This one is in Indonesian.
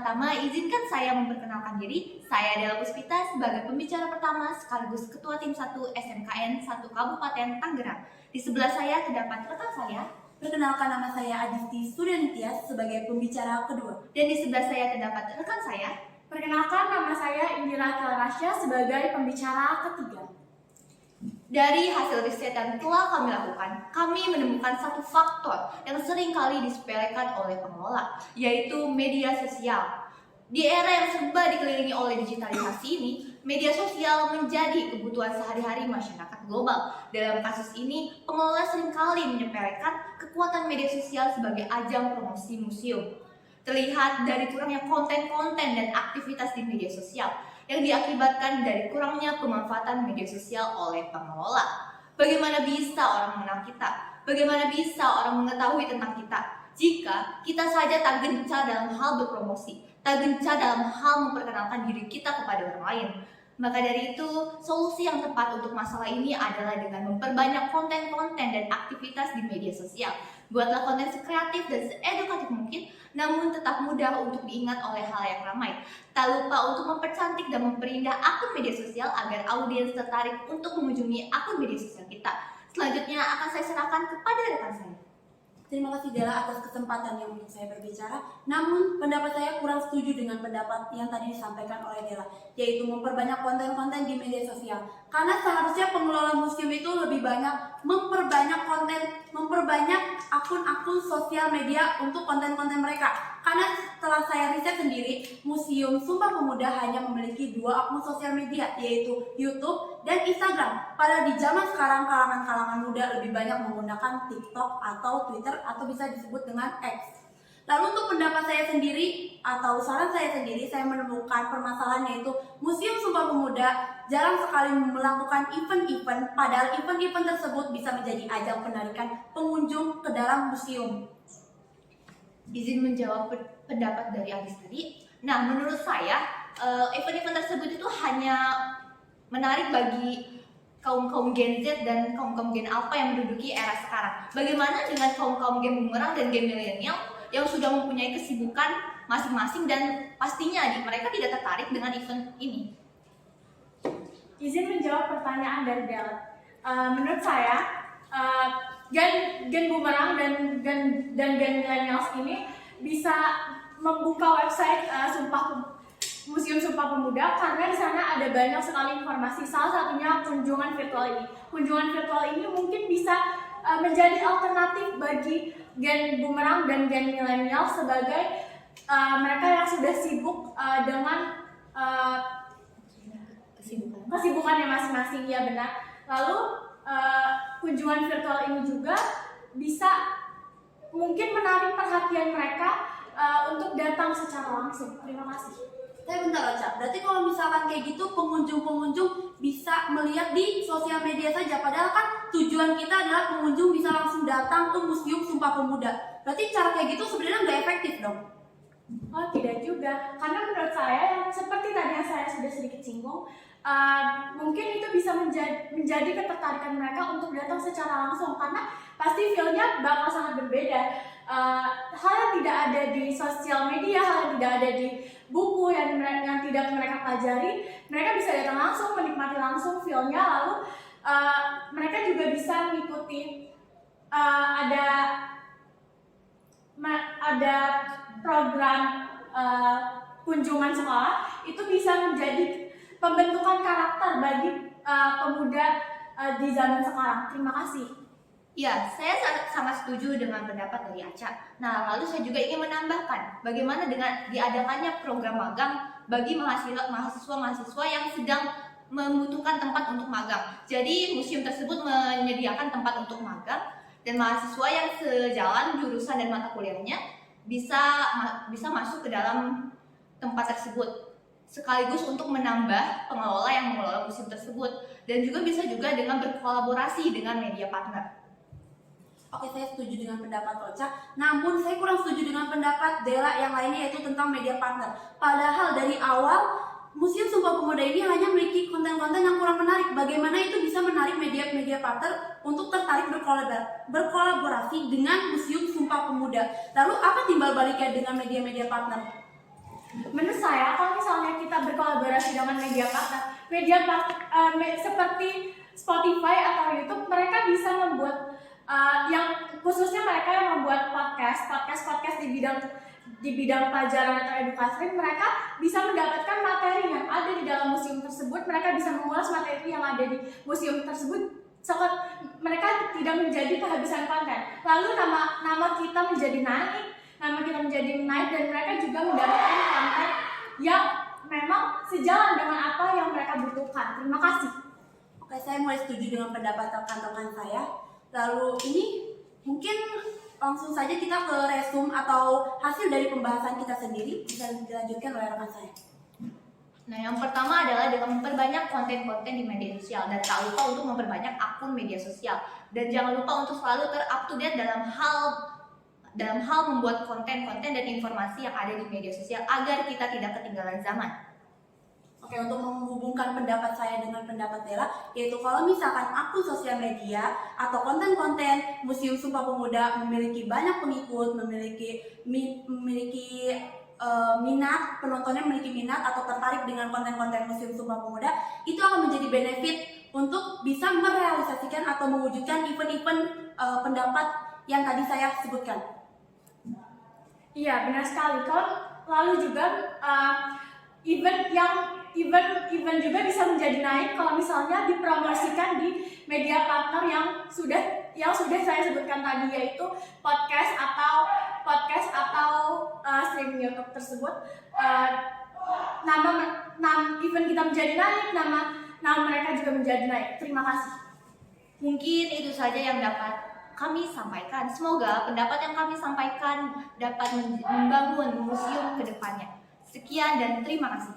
pertama, izinkan saya memperkenalkan diri. Saya adalah Puspita sebagai pembicara pertama sekaligus Ketua Tim 1 SMKN 1 Kabupaten Tangerang. Di sebelah saya terdapat rekan saya. Perkenalkan, nama saya Adisti Suryanitia sebagai pembicara kedua. Dan di sebelah saya terdapat rekan saya. Perkenalkan, nama saya Indira Kelarasya sebagai pembicara ketiga. Dari hasil riset yang telah kami lakukan, kami menemukan satu faktor yang sering kali disepelekan oleh pengelola, yaitu media sosial. Di era yang serba dikelilingi oleh digitalisasi ini, media sosial menjadi kebutuhan sehari-hari masyarakat global. Dalam kasus ini, pengelola seringkali menyepelekan kekuatan media sosial sebagai ajang promosi museum. Terlihat dari kurangnya konten-konten dan aktivitas di media sosial yang diakibatkan dari kurangnya pemanfaatan media sosial oleh pengelola. Bagaimana bisa orang mengenal kita? Bagaimana bisa orang mengetahui tentang kita jika kita saja tak gencar dalam hal berpromosi, tak gencar dalam hal memperkenalkan diri kita kepada orang lain? Maka dari itu, solusi yang tepat untuk masalah ini adalah dengan memperbanyak konten-konten dan aktivitas di media sosial. Buatlah konten sekreatif dan seedukatif mungkin, namun tetap mudah untuk diingat oleh halayak ramai. Tak lupa untuk mempercantik dan memperindah akun media sosial agar audiens tertarik untuk mengunjungi akun media sosial kita. Selanjutnya akan saya serahkan kepada rekan saya. Terima kasih Dela atas kesempatan yang untuk saya berbicara. Namun pendapat saya kurang setuju dengan pendapat yang tadi disampaikan oleh Dela, yaitu memperbanyak konten-konten di media sosial. Karena seharusnya pengelola museum itu lebih banyak memperbanyak konten, memperbanyak akun-akun sosial media untuk konten-konten mereka. Karena setelah saya riset sendiri, Museum Sumpah Pemuda hanya memiliki 2 akun sosial media, yaitu YouTube dan Instagram. Pada di zaman sekarang, kalangan-kalangan muda lebih banyak menggunakan TikTok atau Twitter atau bisa disebut dengan X. Lalu untuk pendapat saya sendiri atau saran saya sendiri, saya menemukan permasalahan yaitu Museum Sumpah Pemuda jarang sekali melakukan event-event, padahal event-event tersebut bisa menjadi ajang penarikan pengunjung ke dalam museum. Izin menjawab pendapat dari Adis tadi. Nah, menurut saya event-event tersebut itu hanya menarik bagi kaum Gen Z dan kaum Gen Alpha yang menduduki era sekarang. Bagaimana dengan kaum Gen Bumerang dan Gen Milenial yang sudah mempunyai kesibukan masing-masing dan pastinya mereka tidak tertarik dengan event ini? Izin menjawab pertanyaan dari Dela. Menurut saya, Gen Bumerang dan Gen Millennials ini bisa membuka website Museum Sumpah Pemuda karena di sana ada banyak sekali informasi. Salah satunya kunjungan virtual ini. Kunjungan virtual ini mungkin bisa menjadi alternatif bagi Gen Bumerang dan Gen Millennials sebagai mereka yang sudah sibuk dengan kesibukannya masing-masing, ya benar. Lalu kunjungan virtual ini juga bisa mungkin menarik perhatian mereka untuk datang secara langsung. Terima kasih. Bentar Ocha, berarti kalau misalkan kayak gitu pengunjung-pengunjung bisa melihat di sosial media saja, padahal kan tujuan kita adalah pengunjung bisa langsung datang ke Museum Sumpah Pemuda. Berarti cara kayak gitu sebenarnya nggak efektif dong? Oh, tidak juga, karena menurut saya yang seperti tadi yang saya sudah sedikit singgung, mungkin itu bisa menjadi ketertarikan mereka untuk datang secara langsung, karena pasti feel-nya bakal sangat berbeda. Hal yang tidak ada di sosial media, hal yang tidak ada di buku yang tidak mereka pelajari, mereka bisa datang langsung, menikmati langsung feel-nya, lalu mereka juga bisa mengikuti ada program kunjungan sekolah, itu bisa menjadi pembentukan karakter bagi pemuda di zaman sekarang. Terima kasih. Ya, saya sangat setuju dengan pendapat dari Aca. Nah, lalu saya juga ingin menambahkan bagaimana dengan diadakannya program magang bagi mahasiswa-mahasiswa yang sedang membutuhkan tempat untuk magang. Jadi, museum tersebut menyediakan tempat untuk magang dan mahasiswa yang sejalan jurusan dan mata kuliahnya bisa masuk ke dalam tempat tersebut, sekaligus untuk menambah pengelola yang mengelola museum tersebut, dan juga bisa juga dengan berkolaborasi dengan media partner. Oke, saya setuju dengan pendapat Ocha, namun saya kurang setuju dengan pendapat Dela yang lainnya, yaitu tentang media partner. Padahal dari awal Museum Sumpah Pemuda ini hanya memiliki konten-konten yang kurang menarik. Bagaimana itu bisa menarik media partner untuk tertarik berkolaborasi dengan Museum Sumpah Pemuda? Lalu apa timbal baliknya dengan media partner? Menurut saya, kalau misalnya kita berkolaborasi dengan seperti Spotify atau YouTube, mereka bisa membuat yang khususnya mereka yang membuat podcast di bidang pelajaran atau edukasi, mereka bisa mendapatkan materi yang ada di dalam museum tersebut. Mereka bisa mengulas materi yang ada di museum tersebut. Mereka tidak menjadi kehabisan konten. Lalu nama kita menjadi naik, dan mereka juga mendapatkan konten yang memang sejalan dengan apa yang mereka butuhkan. Terima kasih. Oke, saya mulai setuju dengan pendapat rekan-rekan saya. Lalu ini mungkin langsung saja kita ke resume atau hasil dari pembahasan kita sendiri, bisa dilanjutkan oleh rekan saya. Nah, yang pertama adalah dengan memperbanyak konten-konten di media sosial, dan tak lupa untuk memperbanyak akun media sosial, dan jangan lupa untuk selalu ter-up-to-date dalam hal membuat konten-konten dan informasi yang ada di media sosial agar kita tidak ketinggalan zaman. Oke, untuk menghubungkan pendapat saya dengan pendapat Dela, yaitu kalau misalkan akun sosial media atau konten-konten Museum Sumpah Pemuda memiliki banyak pengikut, memiliki minat, penontonnya memiliki minat atau tertarik dengan konten-konten Museum Sumpah Pemuda, itu akan menjadi benefit untuk bisa merealisasikan atau mewujudkan event-event pendapat yang tadi saya sebutkan. Iya, benar sekali. Lalu juga event juga bisa menjadi naik kalau misalnya dipromosikan di media partner yang sudah saya sebutkan tadi, yaitu podcast atau streaming YouTube tersebut. Nama event kita menjadi naik, nama mereka juga menjadi naik. Terima kasih. Mungkin itu saja yang dapat kami sampaikan. Semoga pendapat yang kami sampaikan dapat membangun museum ke depannya. Sekian dan terima kasih.